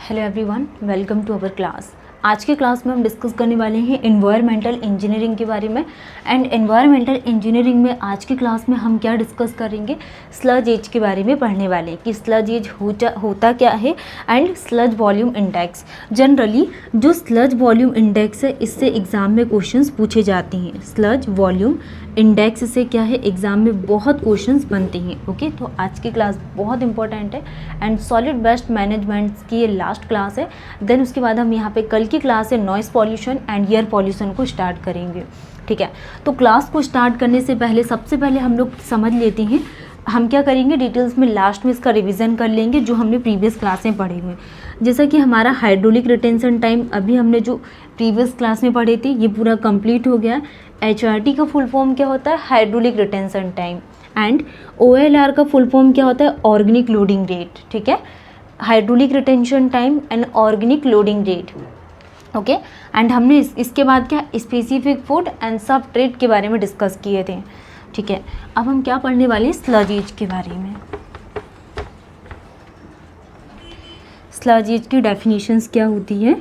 Hello everyone, welcome to our class. आज के class में हम डिस्कस करने वाले हैं एनवायरमेंटल इंजीनियरिंग के बारे में। एंड एनवायरमेंटल इंजीनियरिंग में आज की क्लास में हम क्या डिस्कस करेंगे, स्लज एज के बारे में पढ़ने वाले हैं कि स्लज एज होता क्या है and sludge volume index. Generally जो स्लज वॉल्यूम इंडेक्स है इससे एग्ज़ाम में क्वेश्चंस पूछे जाते हैं। स्लज वॉल्यूम इंडेक्स से क्या है, एग्ज़ाम में बहुत क्वेश्चंस बनते हैं। ओके, तो आज की क्लास बहुत इंपॉर्टेंट है एंड सॉलिड वेस्ट मैनेजमेंट की ये लास्ट क्लास है। देन उसके बाद हम यहाँ पे कल की क्लास है noise pollution and air pollution को स्टार्ट करेंगे। ठीक है, तो क्लास को स्टार्ट करने से पहले सबसे पहले हम लोग समझ लेते हैं हम क्या करेंगे, डिटेल्स में लास्ट में इसका रिवीजन कर लेंगे जो हमने प्रीवियस क्लास में पढ़े हुए। जैसा कि हमारा हाइड्रोलिक रिटेंशन टाइम अभी हमने जो प्रीवियस क्लास में पढ़े थे ये पूरा कंप्लीट हो गया। HRT का फुल फॉर्म क्या होता है, hydraulic retention time. And OLR का फुल फॉर्म क्या होता है, ऑर्गेनिक लोडिंग रेट। ठीक है, hydraulic retention time and organic loading rate. Okay, and हमने इसके बाद क्या स्पेसिफिक फूड एंड सब ट्रेड के बारे में डिस्कस किए थे। ठीक है, अब हम क्या पढ़ने वाले हैं, स्लज एज के बारे में। स्लज एज की डेफिनेशंस क्या होती है।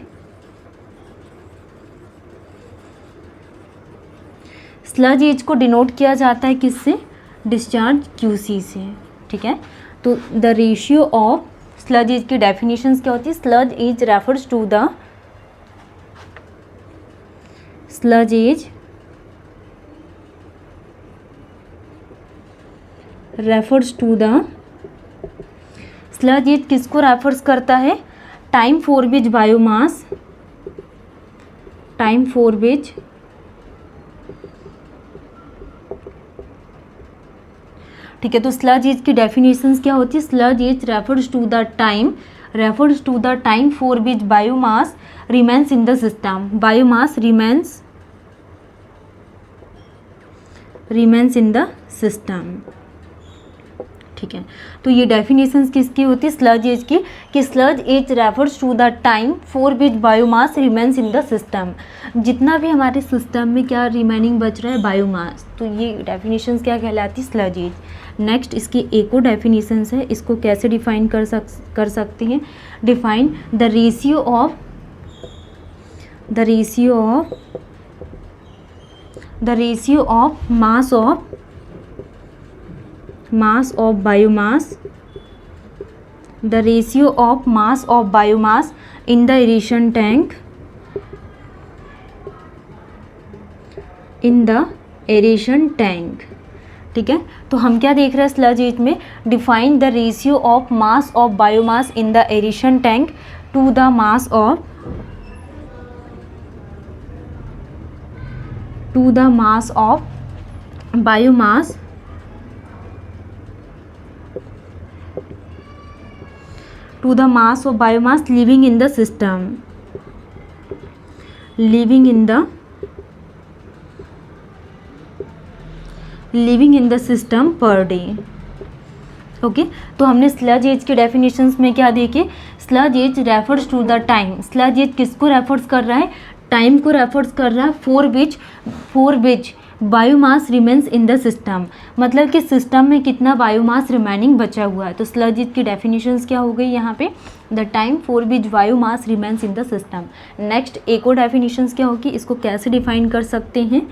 स्लज एज को डिनोट किया जाता है किससे, डिस्चार्ज QC से। ठीक है, तो the ratio of sludge age की डेफिनेशंस क्या होती है, sludge age refers to the sludge age refers to the sludge age किसको रेफर्स करता है, time for which biomass, time for which ठीक है, तो स्लज एज की डेफिनेशंस क्या होती है, sludge age refers to the time for which biomass remains in the system, biomass remains in the system. ठीक है, तो ये डेफिनेशंस किसकी होती है, स्लज एज की, कि sludge age refers to the time for which biomass remains in the system. जितना भी हमारे सिस्टम में क्या रिमेनिंग बच रहा है, बायोमास, तो ये डेफिनेशंस क्या कहलाती है, स्लज एज। नेक्स्ट इसकी एक और डेफिनेशंस है, इसको कैसे डिफाइन कर सकते हैं, define the ratio of mass of biomass in the aeration tank ठीक है, तो हम क्या देख रहे हैं स्लज एज में, define the ratio of mass of biomass in the aeration tank to the mass of biomass to the mass of biomass living in the system per day। Okay, तो हमने स्लज एज के definitions में क्या देखे, sludge age refers to the time. Sludge age किसको refers कर रहा है, टाइम को रेफर्स कर रहा है, for which biomass remains in the system, मतलब कि सिस्टम में कितना बायोमास रिमेनिंग बचा हुआ है। तो स्लज एज की डेफिनेशंस क्या हो गई यहाँ पे, the time for which biomass remains in the system. Next एक और डेफिनेशंस क्या होगी, इसको कैसे डिफाइन कर सकते हैं,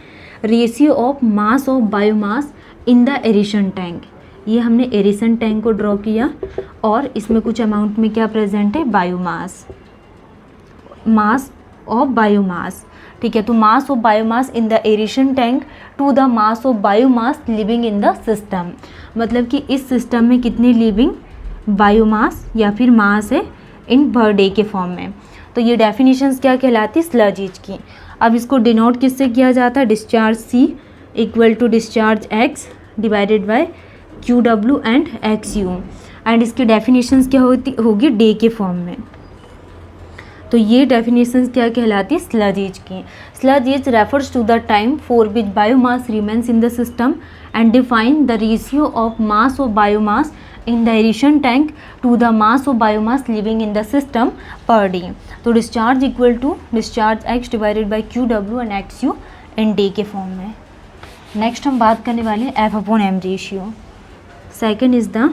ratio of mass of biomass in the aeration tank. ये हमने एरेशन टैंक को ड्रॉ किया और इसमें कुछ अमाउंट में क्या प्रेजेंट है, बायोमास, मास ऑफ बायोमास। ठीक है, तो mass of biomass in the aeration tank to the mass of biomass living in the system, मतलब कि इस सिस्टम में कितनी लिविंग बायोमास या फिर मास है इन पर डे के फॉर्म में। तो ये डेफिनेशंस क्या कहलाती है, स्लज एज की। अब इसको डिनोट किससे किया जाता है, discharge C equal to discharge X divided by QW and XU। And इसकी डेफिनेशंस क्या होगी, डे के फॉर्म में। तो ये डेफिनेशंस क्या कहलाती है, स्लज एज की। Sludge age refers to the time for which biomass remains in the system and define the ratio of mass of biomass in the aeration tank to the mass of biomass living in the system per day. तो discharge equal to discharge X divided by QW and XU in day के form में। Next हम बात करने वाले हैं F/M ratio. Second is the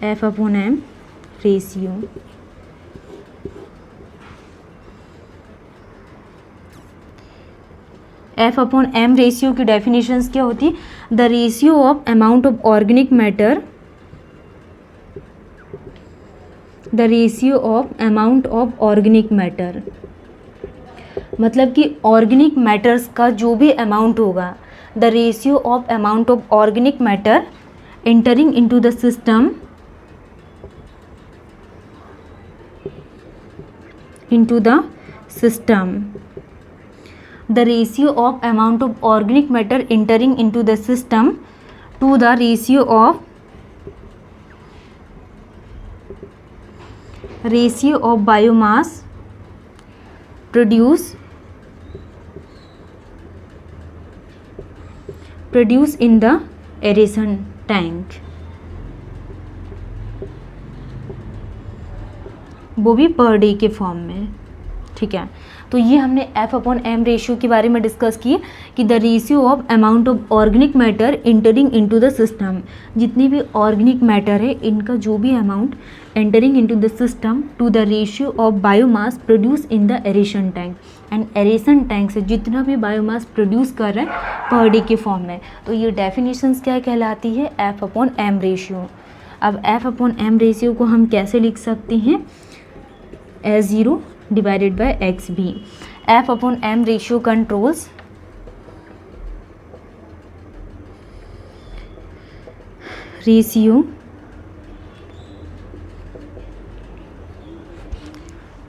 F/M ratio. F upon M ratio की definitions क्या होती है? The ratio of amount of organic matter, the ratio of amount of organic matter, मतलब कि ऑर्गेनिक मैटर्स का जो भी अमाउंट होगा, the ratio of amount of organic matter entering into the system, into the system, the ratio of amount of organic matter entering into the system to the ratio of biomass produced in the aeration tank, वो भी per day के form में। ठीक है, तो ये हमने F upon M ratio के बारे में डिस्कस किए कि the ratio of amount of organic matter entering into the system, जितनी भी ऑर्गेनिक मैटर है इनका जो भी amount entering into the system to the ratio of biomass produce in the aeration tank, and aeration tank से जितना भी biomass produce कर रहे हैं पर डे के फॉर्म में। तो ये डेफिनेशंस क्या कहलाती है? F upon M ratio. अब एफ अपॉन एम रेशियो को हम कैसे लिख सकते हैं? S0 divided by XB. F upon M ratio controls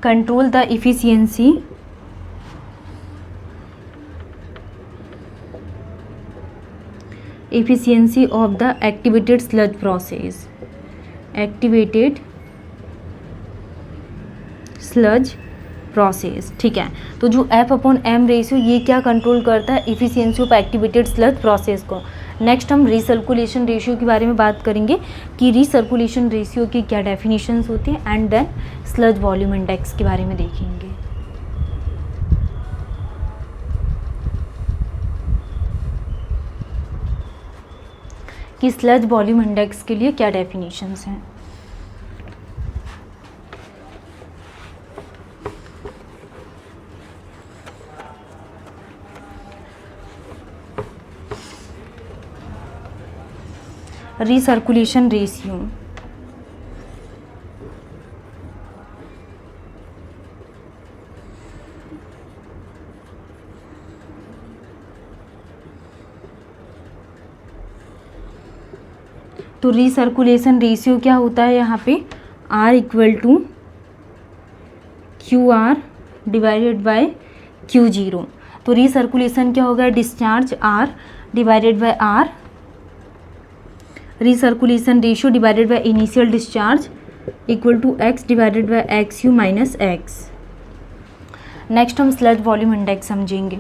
control the efficiency of the activated sludge process, sludge process. ठीक है, तो जो एफ अपॉन एम रेशियो ये क्या कंट्रोल करता है? Efficiency of activated sludge process को। नेक्स्ट हम रिसर्कुलेशन रेशियो के बारे में बात करेंगे कि रिसर्कुलेशन रेशियो की क्या डेफिनेशंस होती हैं, and then sludge volume index के बारे में देखेंगे। कि स्लज वॉल्यूम इंडेक्स के लिए क्या डेफिनेशंस हैं। रिसर्कुलेशन रेशियो, तो रिसर्कुलेशन रेशियो क्या होता है यहाँ पे? R equal to QR divided by Q0। तो रिसर्कुलेशन क्या होगा? Discharge R divided by R, recirculation ratio divided by initial discharge equal to x divided by XU minus x। Next हम स्लज वॉल्यूम इंडेक्स समझेंगे।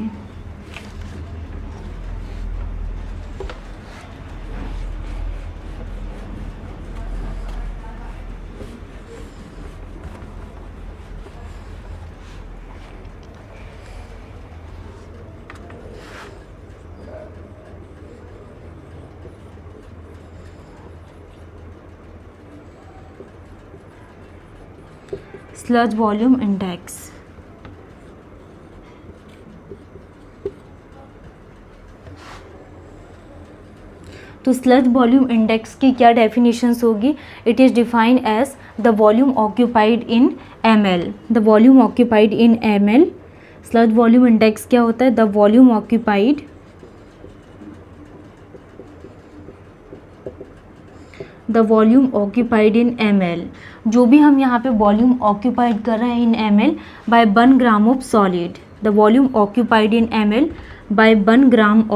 Sludge volume index, तो sludge volume index की क्या definitions होगी? It is defined as the volume occupied in ml, the volume occupied in ml। Sludge volume index क्या होता है? The volume occupied in ml, जो भी हम यहाँ पे वॉल्यूम ऑक्यूपाइड कर रहे हैं in ml by 1 gram of solid, the volume occupied in ml by 1 gram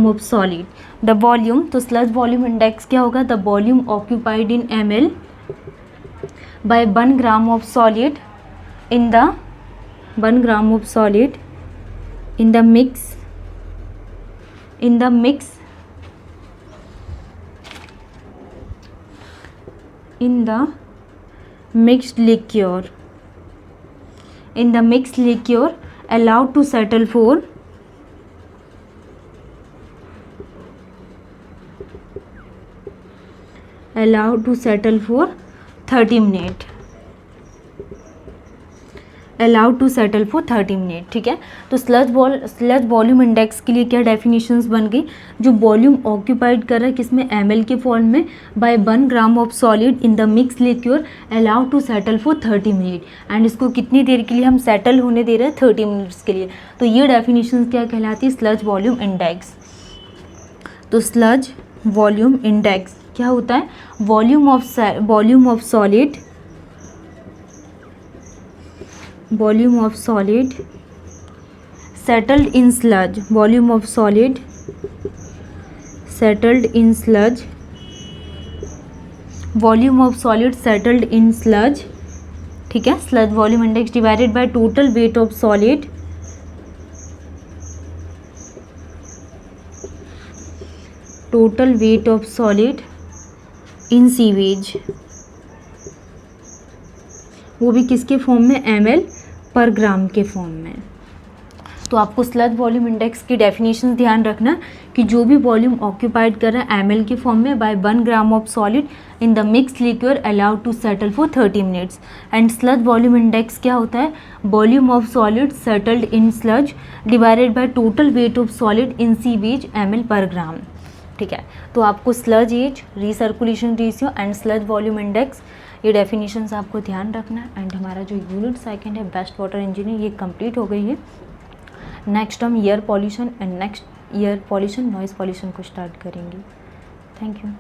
of solid, the volume. तो स्लज वॉल्यूम इंडेक्स क्या होगा? The volume occupied in ml by 1 gram of solid in the 1 gram of solid in the mixed liquor allowed to settle for allowed to settle for 30 minute, allowed to settle for 30 minute, ठीक है। तो sludge volume index के लिए क्या definitions बन गई, जो volume occupied कर रहा है किसमें, ml के फॉर्म में, by 1 gram of solid in the mix liquid allowed to settle for 30 minute, and इसको कितनी देर के लिए हम सेटल होने दे रहे हैं, 30 मिनट्स के लिए। तो ये डेफिनेशंस क्या कहलाती है, स्लज वॉल्यूम इंडेक्स। तो स्लज वॉल्यूम इंडेक्स क्या होता है, volume of solid settled in sludge, volume of solid settled in sludge, volume of solid settled in sludge, ठीक है। Sludge volume index divided by total weight of solid, total weight of solid in sewage, वो भी किसके form में, ml per ग्राम के form में। तो आपको स्लज वॉल्यूम इंडेक्स की डेफिनेशन ध्यान रखना कि जो भी वॉल्यूम ऑक्यूपाइड कर रहा है ml के फॉर्म में by 1 gram of solid in the mix liquid allowed to settle for 30 minutes, and sludge volume index क्या होता है, volume of solid settled in sludge divided by total weight of solid in sewage ml per gram, ठीक है। तो आपको sludge age, recirculation ratio and sludge volume index, ये definitions आपको ध्यान रखना है। एंड हमारा जो यूनिट सेकंड है बेस्ट वाटर इंजीनियर, ये कंप्लीट हो गई है। नेक्स्ट हम air pollution and next air pollution, noise pollution को स्टार्ट करेंगे। Thank you.